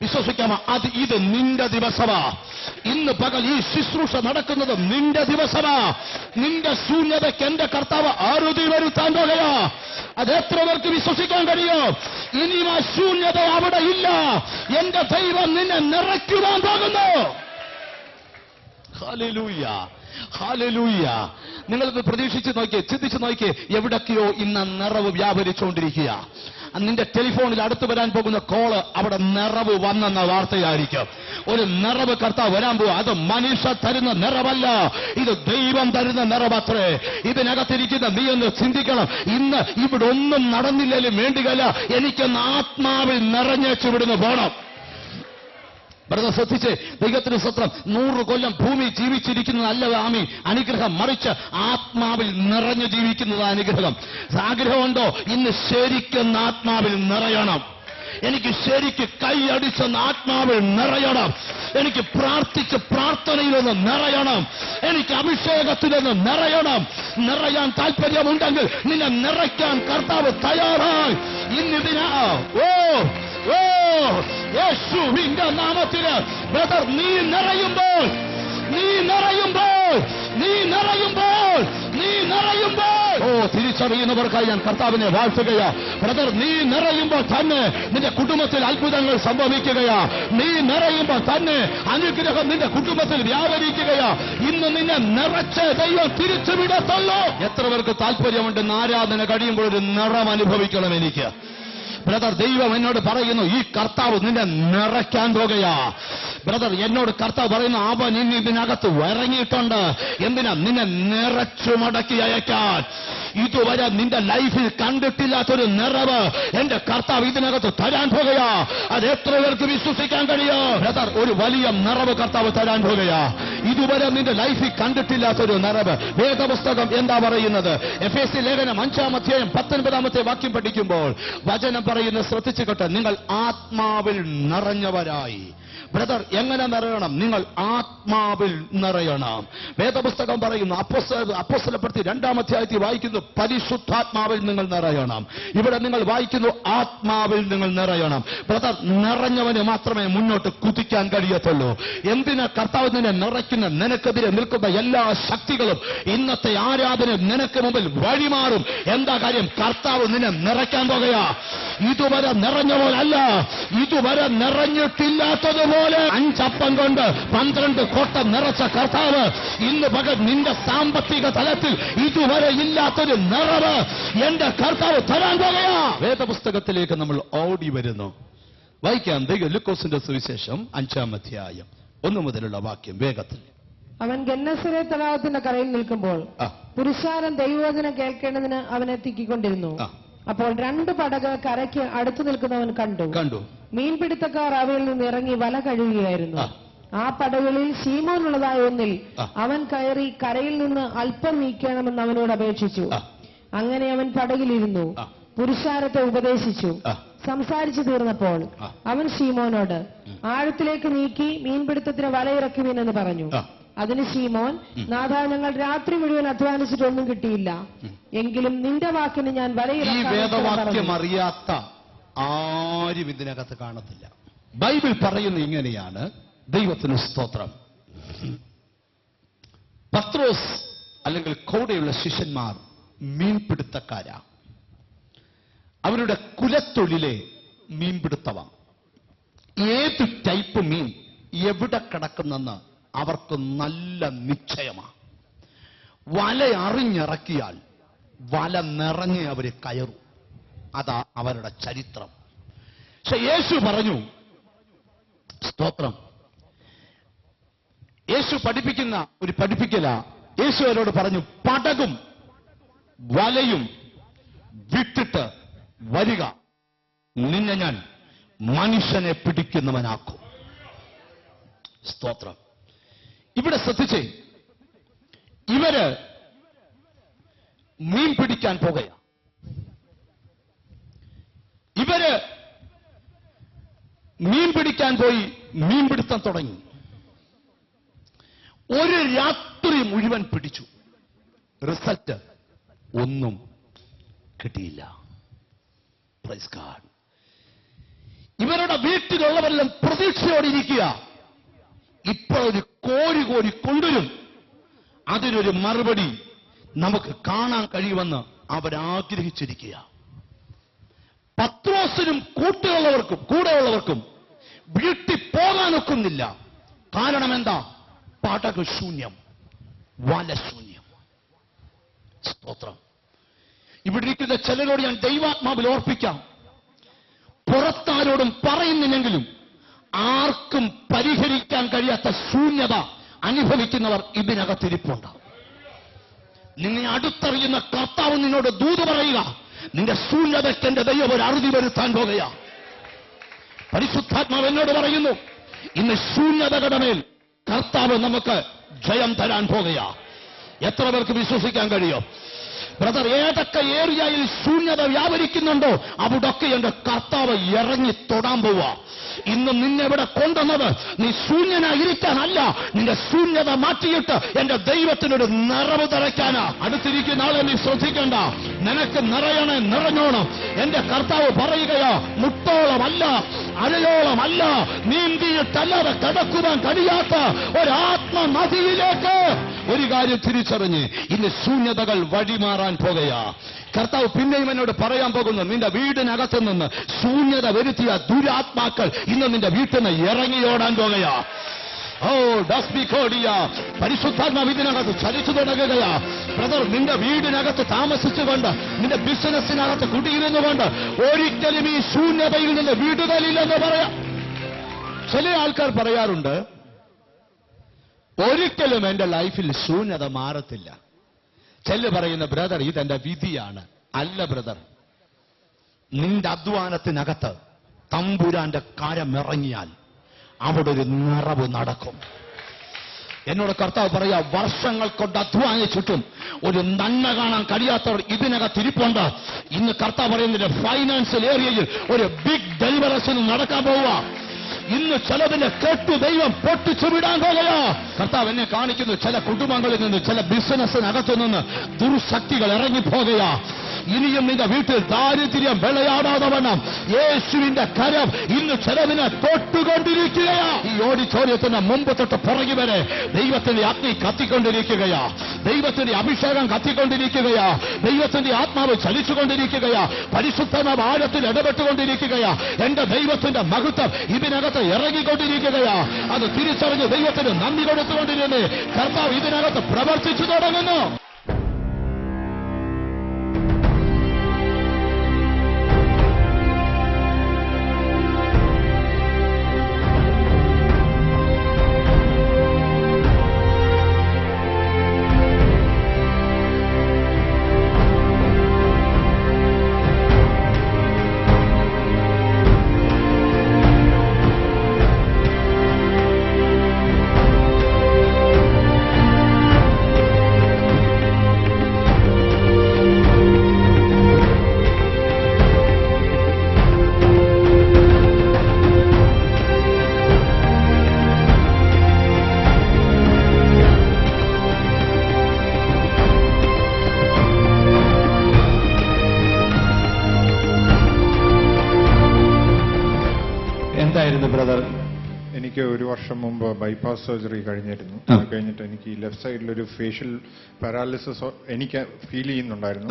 വിശ്വസിക്കാമോ? ഇത് നിന്റെ ദിവസമാ. ഇന്ന് പകൽ ഈ ശുശ്രൂഷ നടക്കുന്നത് നിന്റെ ദിവസമാ. നിന്റെ ശൂന്യതയ്ക്ക് എന്റെ കർത്താവ് അറുതി വരുത്താൻ പോകുകയാ. അത് എത്ര പേർക്ക് വിശ്വസിക്കാൻ കഴിയോ? ഇനിയും ആ ശൂന്യത അവിടെ ഇല്ല. എന്റെ ദൈവം നിന്നെ നിറയ്ക്കുവാൻ പോകുന്നു. Hallelujah, hallelujah. നിങ്ങളത് പ്രതീക്ഷിച്ച് നോക്കിയേ, ചിന്തിച്ച് നോക്കിയേ. എവിടൊക്കെയോ ഇന്ന് നിറവ് വ്യാപരിച്ചുകൊണ്ടിരിക്കുക. നിന്റെ ടെലിഫോണിൽ അടുത്ത് വരാൻ പോകുന്ന കോള് അവിടെ നിറവ് വന്നെന്ന വാർത്തയായിരിക്കും. ഒരു നിറവ് കർത്താവ് വരാൻ പോവുക. അത് മനുഷ്യ തരുന്ന നിറവല്ല, ഇത് ദൈവം തരുന്ന നിറവത്രേ. ഇതിനകത്തിരിക്കുന്ന നീ ഒന്ന് ചിന്തിക്കണം. ഇന്ന് ഇവിടെ ഒന്നും നടന്നില്ലെങ്കിലും വേണ്ടിയല്ല, എനിക്കൊന്ന് ആത്മാവിൽ നിറഞ്ഞേച്ചു വിടുന്നു പോണം. ബ്രദർ ശ്രദ്ധിച്ച്, ദൈവത്തിന് സ്വത്രം. 100 കൊല്ലം ഭൂമി ജീവിച്ചിരിക്കുന്നതല്ല ആമി അനുഗ്രഹം, മറിച്ച് ആത്മാവിൽ നിറഞ്ഞു ജീവിക്കുന്നത് അനുഗ്രഹം. ആഗ്രഹമുണ്ടോ? ഇന്ന് ശരിക്കും ആത്മാവിൽ നിറയണം. എനിക്ക് ശരിക്ക് കൈയടിച്ചെന്ന് ആത്മാവിൽ നിറയണം. എനിക്ക് പ്രാർത്ഥിച്ച് പ്രാർത്ഥനയിലൊന്ന് നിറയണം. എനിക്ക് അഭിഷേകത്തിലൊന്ന് നിറയണം. നിറയാൻ താല്പര്യമുണ്ടെങ്കിൽ നിന്നെ നിറയ്ക്കാൻ കർത്താവ് തയ്യാറായി. ഇന്നിതിനാ യേശുവിന്റെ നാമത്തില് ബ്രദർ, നീ നിറയുമ്പോൾ തിരിച്ചറിയുന്നവർക്കായി ഞാൻ കർത്താവിനെ വാഴ്ത്തുകയാ. ബ്രദർ, നീ നിറയുമ്പോൾ തന്നെ നിന്റെ കുടുംബത്തിൽ അത്ഭുതങ്ങൾ സംഭവിക്കുകയാ. നീ നിറയുമ്പോൾ തന്നെ അനുഗ്രഹം നിന്റെ കുടുംബത്തിൽ വ്യാപരിക്കുകയാ. ഇന്ന് നിന്നെ നിറച്ച് ദൈവം തിരിച്ചുവിടത്തുള്ളൂ. എത്ര പേർക്ക് താല്പര്യമുണ്ട് ആരാധന കഴിയുമ്പോൾ ഒരു നിറം അനുഭവിക്കണം എനിക്ക്? ബ്രദർ, ദൈവം എന്നോട് പറയുന്നു, ഈ കർത്താവ് നിന്നെ നിറയ്ക്കാൻ പോകുകയാ. ബ്രദർ, എന്നോട് കർത്താവ് പറയുന്നു, അവൻ ഇന്ന് ഇതിനകത്ത് ഇറങ്ങിയിട്ടുണ്ട്. എന്തിനാ? നിന്നെ നിറച്ചു മടക്കി അയക്കാൻ. ഇതുവരെ നിന്റെ ലൈഫിൽ കണ്ടിട്ടില്ലാത്തൊരു നിറവ് എന്റെ കർത്താവ് ഇതിനകത്ത് തരാൻ പോകുകയാ. അത് എത്ര പേർക്ക് വിശ്വസിക്കാൻ കഴിയോ? ബ്രദർ, ഒരു വലിയ നിറവ് കർത്താവ് തരാൻ പോകുകയാ. ഇതുവരെ നിന്റെ ലൈഫിൽ കണ്ടിട്ടില്ലാത്തൊരു നിറവ്. വേദപുസ്തകം എന്താ പറയുന്നത്? എഫേസ്യ ലേഖനം 5-ാം അധ്യായം 19-ാമത്തെ വാക്യം പഠിക്കുമ്പോൾ വചനം പറയുന്ന ശ്രദ്ധിച്ചു കേട്ടെ. നിങ്ങൾ ആത്മാവിൽ നിറഞ്ഞവരായി. ബ്രദർ, എങ്ങനെ നിറയണം? നിങ്ങൾ ആത്മാവിൽ നിറയണം. വേദപുസ്തകം പറയുന്നു, അപ്പോസ്തലപ്രവൃത്തി 2-ാം അധ്യായത്തിൽ വായിക്കുന്നു, പരിശുദ്ധാത്മാവിൽ നിങ്ങൾ നിറയണം. ഇവിടെ നിങ്ങൾ വായിക്കുന്നു, ആത്മാവിൽ നിങ്ങൾ നിറയണം. ബ്രദർ, നിറഞ്ഞവന് മാത്രമേ മുന്നോട്ട് കുതിക്കാൻ കഴിയത്തുള്ളൂ. എന്തിനാ കർത്താവ് നിന്നെ നിറയ്ക്കുന്ന? നിനക്കെതിരെ നിൽക്കുന്ന എല്ലാ ശക്തികളും ഇന്നത്തെ ആരാധന നിനക്ക് മുമ്പിൽ വഴിമാറും. എന്താ കാര്യം? കർത്താവ് നിന്നെ നിറയ്ക്കാൻ പോകുകയാ. ഇതുവരെ നിറഞ്ഞ പോലല്ല, ഇതുവരെ നിറഞ്ഞിട്ടില്ലാത്തതുപോലെ 5 അപ്പം കൊണ്ട് 12 കോട്ട നിറച്ച കർത്താവ് ഇന്ന് പകൽ നിന്റെ സാമ്പത്തിക തലത്തിൽ ഇതുവരെ ഇല്ലാത്തൊരു നിറവ് എന്റെ കർത്താവ് തരാൻ പോകുകയാ. വേദപുസ്തകത്തിലേക്ക് നമ്മൾ ഓടി വരുന്നു. വായിക്കാം. ലൂക്കോസിന്റെ സുവിശേഷം 5-ാം അധ്യായം 1 മുതലുള്ള വാക്യം വേഗത്തിൽ. അവൻ ഗന്നസരേ തടാകത്തിന്റെ കരയിൽ നിൽക്കുമ്പോൾ പുരുഷാരം ദൈവവചനം കേൾക്കേണ്ടതിന് അവനെ തിക്കിക്കൊണ്ടിരുന്നു. അപ്പോൾ 2 പടക് കരയ്ക്ക് അടുത്തു നിൽക്കുന്നവൻ കണ്ടു. മീൻപിടുത്തക്കാർ അവയിൽ നിന്ന് ഇറങ്ങി വല കഴുകുകയായിരുന്നു. ആ പടകുകളിൽ ശീമോനുള്ളതായ ഒന്നിൽ അവൻ കയറി കരയിൽ നിന്ന് അല്പം നീക്കണമെന്ന് അവനോട് അപേക്ഷിച്ചു. അങ്ങനെ അവൻ പടകിലിരുന്നു, പുരുഷാരത്തെ ഉപദേശിച്ചു. സംസാരിച്ചു തീർന്നപ്പോൾ അവൻ ശീമോനോട്, ആഴത്തിലേക്ക് നീക്കി മീൻപിടുത്തത്തിന് വലയിറക്കുവീനെന്ന് പറഞ്ഞു. അതിന് ശീമോൻ, നാഥാ, ഞങ്ങൾ രാത്രി മുഴുവൻ അധ്വാനിച്ചിട്ടൊന്നും കിട്ടിയില്ല. എങ്കിലും നിന്റെ വാക്കിന് ഞാൻ വലയിറക്കാം. ഈ വേദവാക്യം അറിയാത്ത ആരും ഇതിനകത്ത് കാണത്തില്ല. ബൈബിൾ പറയുന്ന ഇങ്ങനെയാണ്. ദൈവത്തിന് സ്തോത്രം. പത്രോസ് അല്ലെങ്കിൽ കൂടെയുള്ള ശിഷ്യന്മാർ മീൻപിടുത്തക്കാരാ. അവരുടെ കുലത്തൊഴിലെ മീൻപിടുത്തമാണ്. ഏത് ടൈപ്പ് മീൻ എവിടെ കിടക്കുന്നെന്ന് അവർക്ക് നല്ല നിശ്ചയമാണ്. വല അറിഞ്ഞിറക്കിയാൽ വല നിറഞ്ഞ് അവർ കയറും. അതാ അവരുടെ ചരിത്രം. പക്ഷെ യേശു പറഞ്ഞു, സ്തോത്രം, യേശു പഠിപ്പിക്കുന്ന ഒരു പഠിപ്പിക്കല. യേശു അവരോട് പറഞ്ഞു, പടകും വലയും വിട്ടിട്ട് വരിക, നിന്നെ ഞാൻ മനുഷ്യനെ പിടിക്കുന്നവനാക്കും. സ്തോത്രം. ഇവിടെ ശ്രദ്ധിച്ചേ, ഇവര് മീൻ പിടിക്കാൻ പോകുകയാണ്. ഇവര് മീൻ പിടിക്കാൻ പോയി മീൻപിടുത്തം തുടങ്ങി. ഒരു രാത്രി മുഴുവൻ പിടിച്ചു. റിസൾട്ട് ഒന്നും കിട്ടിയില്ല. Praise God. ഇവരുടെ വീട്ടിലുള്ളവരെല്ലാം പ്രതീക്ഷയോടിരിക്കുക. ഇപ്പോൾ ഒരു കോരി കൊണ്ടുവരും, അതിനൊരു മറുപടി നമുക്ക് കാണാൻ കഴിയുമെന്ന് അവരാഗ്രഹിച്ചിരിക്കുക. പത്രോസിനും കൂടെയുള്ളവർക്കും വീട്ടിൽ പോകാനൊക്കുന്നില്ല. കാരണം എന്താ? പടക് ശൂന്യം, വലശൂന്യം. സ്തോത്രം. ഇവിടെ ഇരിക്കുന്ന ചിലരോട് ഞാൻ ദൈവാത്മാവിൽ ഓർപ്പിക്കാം, പുറത്താരോടും പറയുന്നില്ലെങ്കിലും ആർക്കും പരിഹരിക്കാൻ കഴിയാത്ത ശൂന്യത അനുഭവിക്കുന്നവർ ഇതിനകത്തിരിപ്പുണ്ട്. നിന്നെ അടുത്തറിയുന്ന കർത്താവ് നിന്നോട് ദൂത് പറയുക, നിന്റെ ശൂന്യതയ്ക്ക് എന്റെ ദൈവം ഒരു അറുതി വരുത്താൻ പോകുക. പരിശുദ്ധാത്മാവ് എന്നോട് പറയുന്നു, ഇന്ന് ശൂന്യതകളുടെ മേൽ കർത്താവ് നമുക്ക് ജയം തരാൻ പോകുക. എത്ര പേർക്ക് വിശ്വസിക്കാൻ കഴിയും? ബ്രദർ, ഏതൊക്കെ ഏരിയയിൽ ശൂന്യത വ്യാപരിക്കുന്നുണ്ടോ അവിടൊക്കെ എന്റെ കർത്താവ് ഇറങ്ങി തൊടാൻ പോവുക. ഇന്ന് നിന്നെ ഇവിടെ കൊണ്ടുവന്നത് നീ ശൂന്യനായിരിക്കാനല്ല, നിന്റെ ശൂന്യത മാറ്റിയിട്ട് എന്റെ ദൈവത്തിനൊരു നിറവ് തറയ്ക്കാനാ. അടുത്തിരിക്കുന്ന ആളെ നീ ശ്രദ്ധിക്കണ്ട, നിനക്ക് നിറഞ്ഞോണം. എന്റെ കർത്താവ് പറയുകയാ, മുട്ടോളമല്ല അരയോളമല്ല, നീന്തിയിട്ടല്ലാതെ കടക്കുവാൻ കഴിയാത്ത ഒരാത്മനദിയിലേക്ക് ഒരു കാര്യം തിരിച്ചറിഞ്ഞ് ഇന്ന് ശൂന്യതകൾ വഴിമാറാൻ പോകുകയാ. കർത്താവ് പിന്നെയും എന്നോട് പറയാൻ പോകുന്നു, നിന്റെ വീടിനകത്ത് നിന്ന് ശൂന്യത വരുത്തിയ ദുരാത്മാക്കൾ ഇന്ന് നിന്റെ വീട്ടിൽ നിന്ന് ഇറങ്ങിയോടാൻ പോകുകയാ. ഓ ഡസ്ബിക്കോടിയ പരിശുദ്ധാത്മാവ് ഇതിനകത്ത് ചലിച്ചു തുടങ്ങുകയാ. ബ്രദർ, നിന്റെ വീടിനകത്ത് താമസിച്ചുകൊണ്ട്, നിന്റെ ബിസിനസ്സിനകത്ത് കുടിയിരുന്നുകൊണ്ട് ഒരിക്കലും ഈ ശൂന്യതയിൽ നിന്ന് വിടുതലില്ലെന്ന് പറയാം. ചില ആൾക്കാർ പറയാറുണ്ട്, ഒരിക്കലും എന്റെ ലൈഫിൽ ശൂന്യത മാറത്തില്ല. ചില പറയുന്ന, ബ്രദർ ഇതെന്റെ വിധിയാണ്. അല്ല ബ്രദർ, നിന്റെ അധ്വാനത്തിനകത്ത് തമ്പുരാന്റെ കരം ഇറങ്ങിയാൽ അവിടെ ഒരു നിറവ് നടക്കും. എന്നോട് കർത്താവ് പറയാ, വർഷങ്ങൾ കൊണ്ട് അധ്വാനിച്ചിട്ടും ഒരു നന്മ കാണാൻ കഴിയാത്തവർ ഇതിനകത്തിരിപ്പുണ്ട്. ഇന്ന് കർത്താവ് പറയുന്നതിന്റെ ഫൈനാൻഷ്യൽ ഏരിയയിൽ ഒരു ബിഗ് ഡെലിവറൻസിന് നടക്കാൻ പോവുക. ഇന്ന് ചിലതിന്റെ കെട്ടു ദൈവം പൊട്ടിച്ചു വിടാൻ പോകുകയാ. കർത്താവ് എന്നെ കാണിക്കുന്നു, ചില കുടുംബങ്ങളിൽ നിന്ന്, ചില ബിസിനസ്സിനകത്തു നിന്ന് ദുർശക്തികൾ ഇറങ്ങിപ്പോകുകയാ. ഇനിയും നിന്റെ വീട്ടിൽ ദാരിദ്ര്യം വിളയാടാതെ വണ്ണം യേശുവിന്റെ കരം ഇന്ന് ചിലതിനെ തൊട്ടുകൊണ്ടിരിക്കുകയാ. ഈ ഓഡിറ്റോറിയത്തിന് മുമ്പ് തൊട്ട് പുറകെ വരെ ദൈവത്തിന്റെ അഗ്നി കത്തിക്കൊണ്ടിരിക്കുകയാ, ദൈവത്തിന്റെ അഭിഷേകം കത്തിക്കൊണ്ടിരിക്കുകയാ, ദൈവത്തിന്റെ ആത്മാവ് ചലിച്ചുകൊണ്ടിരിക്കുകയാ, പരിശുദ്ധമായ ആഴത്തിൽ ഇടപെട്ടുകൊണ്ടിരിക്കുകയാ. എന്റെ ദൈവത്തിന്റെ മഹത്വം ഇതിനകത്ത് ഇറങ്ങിക്കൊണ്ടിരിക്കുകയാ. അത് തിരിച്ചറിഞ്ഞ് ദൈവത്തിന് നന്ദി കൊടുത്തുകൊണ്ടിരുന്നേ കർത്താവ് ഇതിനകത്ത് പ്രവർത്തിച്ചു തുടങ്ങുന്നു. എന്തായിരുന്നു ബ്രദർ? എനിക്ക് ഒരു വർഷം മുമ്പ് ബൈപ്പാസ് സർജറി കഴിഞ്ഞിരുന്നു. കഴിഞ്ഞിട്ട് എനിക്ക് ലെഫ്റ്റ് സൈഡിലൊരു ഫേഷ്യൽ പാരാലിസിസ് എനിക്ക് ഫീൽ ചെയ്യുന്നുണ്ടായിരുന്നു.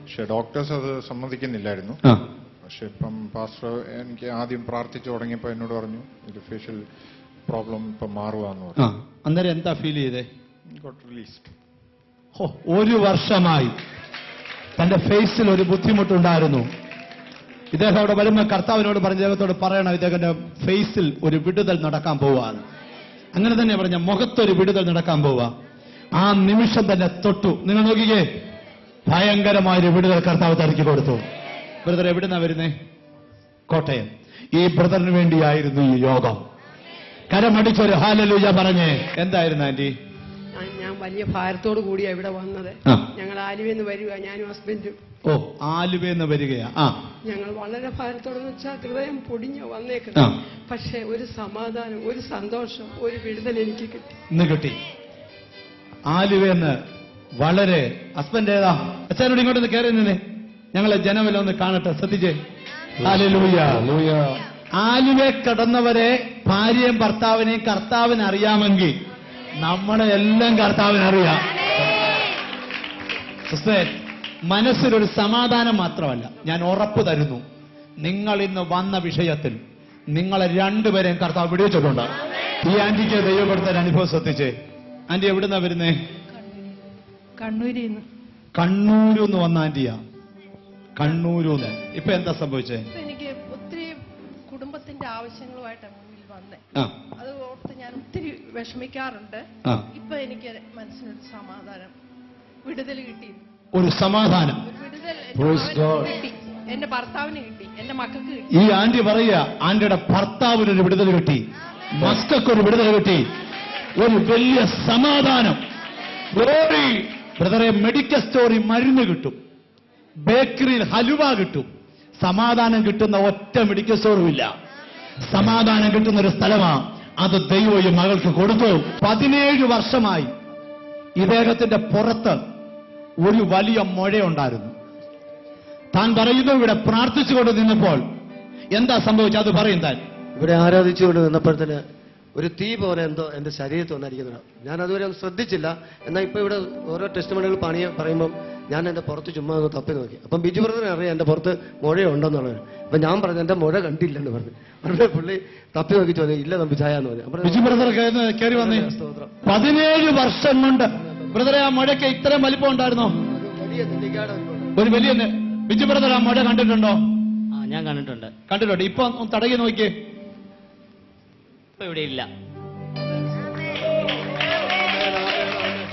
പക്ഷെ ഡോക്ടേഴ്സ് അത് സമ്മതിക്കുന്നില്ലായിരുന്നു. പക്ഷെ ഇപ്പം പാസ്റ്റർ എനിക്ക് ആദ്യം പ്രാർത്ഥിച്ചു തുടങ്ങിയപ്പോൾ എന്നോട് പറഞ്ഞു, ഇത് ഫേഷ്യൽ പ്രോബ്ലം ഇപ്പം മാറുവാന്ന് പറഞ്ഞു. അന്നേരം എന്താ ഫീൽ ചെയ്തേ? റിലീസ്ഡ്. ഒരു വർഷമായി തന്റെ ഫേസിൽ ഒരു ബുദ്ധിമുട്ടുണ്ടായിരുന്നു. ഇദ്ദേഹം അവിടെ വരുമ്പോൾ കർത്താവിനോട് പറഞ്ഞ ദൈവത്തോട് പറയണം, ഇദ്ദേഹത്തിന്റെ ഫേസിൽ ഒരു വിടുതൽ നടക്കാൻ പോവാണ്. അങ്ങനെ തന്നെ പറഞ്ഞ മുഖത്തൊരു വിടുതൽ നടക്കാൻ പോവുക. ആ നിമിഷം തന്നെ തൊട്ടു. നിങ്ങൾ നോക്കിക്കേ, ഭയങ്കരമായൊരു വിടുതൽ കർത്താവ് തനിക്ക് കൊടുത്തു. ബ്രദർ എവിടുന്നാ വരുന്നേ? കോട്ടയം. ഈ ബ്രദറിന് വേണ്ടിയായിരുന്നു ഈ യോഗം. കരമടിച്ചൊരു ഹല്ലേലൂയ പറഞ്ഞേ. എന്തായിരുന്നു ആന്റി? ഞാൻ വലിയ ഭാരത്തോട് കൂടിയാ ഇവിടെ വന്നത്. ഞങ്ങൾ ആലുവെന്ന് വരിക, ഞാനും ഹസ്ബൻഡും. ഓ, ആലുവെന്ന് വരികയാ. ഞങ്ങൾ വളരെ ഭാരത്തോടെന്ന് വെച്ചാൽ ഹൃദയം പൊടിഞ്ഞു വന്നേക്കുന്നത്. പക്ഷെ ഒരു സമാധാനം, ഒരു സന്തോഷം, ഒരു വിടുതൽ എനിക്ക് കിട്ടി. ഇന്ന് കിട്ടി. ആലുവെന്ന് വളരെ. ഹസ്ബൻഡ് ഏതാ? അച്ഛനോട് ഇങ്ങോട്ടൊന്ന് കയറി നിന്നേ, ഞങ്ങളെ ജനമെല്ലാം ഒന്ന് കാണട്ടെ. ശ്രദ്ധിച്ചേ. ഹല്ലേലൂയ. ആലുവെ കിടന്നവരെ ഭാര്യയും ഭർത്താവിനെയും കർത്താവിന് അറിയാമെങ്കിൽ നമ്മളെ എല്ലാം കർത്താവിന് അറിയാം. സിസ്റ്റർ, മനസ്സിലൊരു സമാധാനം മാത്രമല്ല, ഞാൻ ഉറപ്പ് തരുന്നു, നിങ്ങൾ ഇന്ന് വന്ന വിഷയത്തിൽ നിങ്ങളെ രണ്ടുപേരെയും കർത്താവ് വിടുവിച്ചിട്ടുണ്ട്. ഈ ആന്റിക്ക് ദൈവം കൊടുത്ത അനുഭവം ശ്രദ്ധിച്ചേ. ആന്റി എവിടുന്നാ വരുന്നേ? കണ്ണൂരിൽ നിന്ന്. കണ്ണൂരിന്ന് വന്ന ആന്റിയാ? കണ്ണൂരിന്ന്. ഇപ്പൊ എന്താ സംഭവിച്ചേ? എനിക്ക് ഒത്തിരി കുടുംബത്തിന്റെ ആവശ്യങ്ങളുമായിട്ടാണ് മുന്നിൽ വന്നേ. അത് ഓർത്ത് ഞാൻ ഒത്തിരി വിഷമിക്കാറുണ്ട്. ഇപ്പൊ എനിക്ക് മനസ്സിനൊരു സമാധാനം, വിടുതൽ കിട്ടി. ഒരു സമാധാനം, വിടുതൽ കിട്ടി, എന്റെ ഭർത്താവിന് കിട്ടി, എന്റെ മക്കൾക്ക് കിട്ടി. ഈ ആന്റി പറയുക, ആന്റിയുടെ ഭർത്താവിനൊരു വിടുതൽ കിട്ടി, മക്കൾക്കൊരു വിടുതൽ കിട്ടി, ഒരു വലിയ സമാധാനം. ബ്രദറെ, മെഡിക്കൽ സ്റ്റോറിൽ മരുന്ന് കിട്ടും, ബേക്കറിയിൽ ഹലുവ കിട്ടും. സമാധാനം കിട്ടുന്ന ഒറ്റ മെഡിക്കൽ സ്റ്റോറും ഇല്ല. സമാധാനം കിട്ടുന്ന ഒരു സ്ഥലമാണ്. അത് ദൈവം ഈ മകൾക്ക് കൊടുത്തു. 17 വർഷമായി ഇദ്ദേഹത്തിന്റെ പുറത്ത് ഒരു വലിയ മുഴയുണ്ടായിരുന്നു. താൻ പറയുന്നു, ഇവിടെ പ്രാർത്ഥിച്ചുകൊണ്ട് നിന്നപ്പോൾ എന്താ സംഭവിച്ചത് അത് പറയും താൻ. ഇവിടെ ആരാധിച്ചുകൊണ്ട് നിന്നപ്പോഴത്തേന് ഒരു തീ പോലെ എന്തോ എന്റെ ശരീരത്ത് വന്നിരിക്കുന്നുണ്ട്. ഞാൻ അതുവരെ ഒന്നും ശ്രദ്ധിച്ചില്ല. എന്നാൽ ഇപ്പൊ ഇവിടെ ഓരോ ടെസ്റ്റ് മണികൾ പറയുമ്പോൾ ഞാൻ എന്റെ പുറത്ത് ചുമ്മാ ഒന്ന് തപ്പി നോക്കി. അപ്പം ബിജു ബ്രദറിനെ അറിയാം എന്റെ പുറത്ത് മുഴയുണ്ടെന്നുള്ളത്. അപ്പൊ ഞാൻ പറഞ്ഞു എന്റെ മുഴ കണ്ടില്ലെന്ന് പറഞ്ഞു. അവരുടെ പുള്ളി തപ്പി നോക്കി ചോദിച്ചു, ഇല്ല തമ്പി ചായ എന്ന് പറഞ്ഞു. ബിജു ബ്രദർ കയറി വന്നേ. 17 വർഷം കൊണ്ട് ബ്രദറെ ആ മുഴയ്ക്ക് ഇത്രയും വലിപ്പം ഉണ്ടായിരുന്നോ? ഒരു വലിയ. ബിജു ബ്രദർ ആ മുഴ കണ്ടിട്ടുണ്ടോ? ഞാൻ കണ്ടിട്ടുണ്ട്. കണ്ടിട്ടുണ്ട്. ഇപ്പൊ തടകി നോക്കിയേ. ഇപ്പൊ ഇവിടെ ഇല്ല.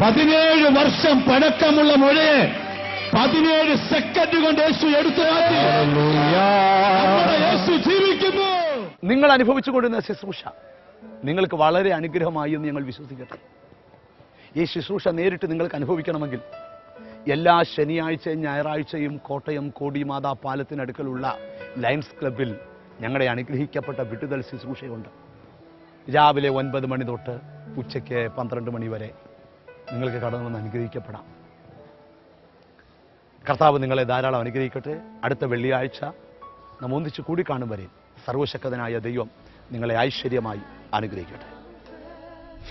17 വർഷം പഴക്കമുള്ള മുഴയെ 17 സെക്കൻഡ് കൊണ്ട് യേശു എടുത്തു മാറ്റി. യേശു ജീവിക്കുന്നു. നിങ്ങൾ അനുഭവിച്ചുകൊണ്ടിരുന്ന ശുശ്രൂഷ നിങ്ങൾക്ക് വളരെ അനുഗ്രഹമായി എന്ന് ഞങ്ങൾ വിശ്വസിക്കട്ടെ. ഈ ശുശ്രൂഷ നേരിട്ട് നിങ്ങൾക്ക് അനുഭവിക്കണമെങ്കിൽ എല്ലാ ശനിയാഴ്ചയും ഞായറാഴ്ചയും കോട്ടയം കോടിമാതാ പാലത്തിനടുക്കലുള്ള ലയൺസ് ക്ലബിൽ ഞങ്ങളുടെ അനുഗ്രഹിക്കപ്പെട്ട വിടുതൽ ശുശ്രൂഷയുണ്ട്. രാവിലെ 9 മണി തൊട്ട് ഉച്ചയ്ക്ക് 12 മണി വരെ നിങ്ങൾക്ക് കടന്നു വന്ന് അനുഗ്രഹിക്കപ്പെടാം. കർത്താവ് നിങ്ങളെ ധാരാളം അനുഗ്രഹിക്കട്ടെ. അടുത്ത വെള്ളിയാഴ്ച നാം ഒന്നിച്ച് കൂടി കാണും വരെ സർവശക്തനായ ദൈവം നിങ്ങളെ ഐശ്വര്യമായി അനുഗ്രഹിക്കട്ടെ.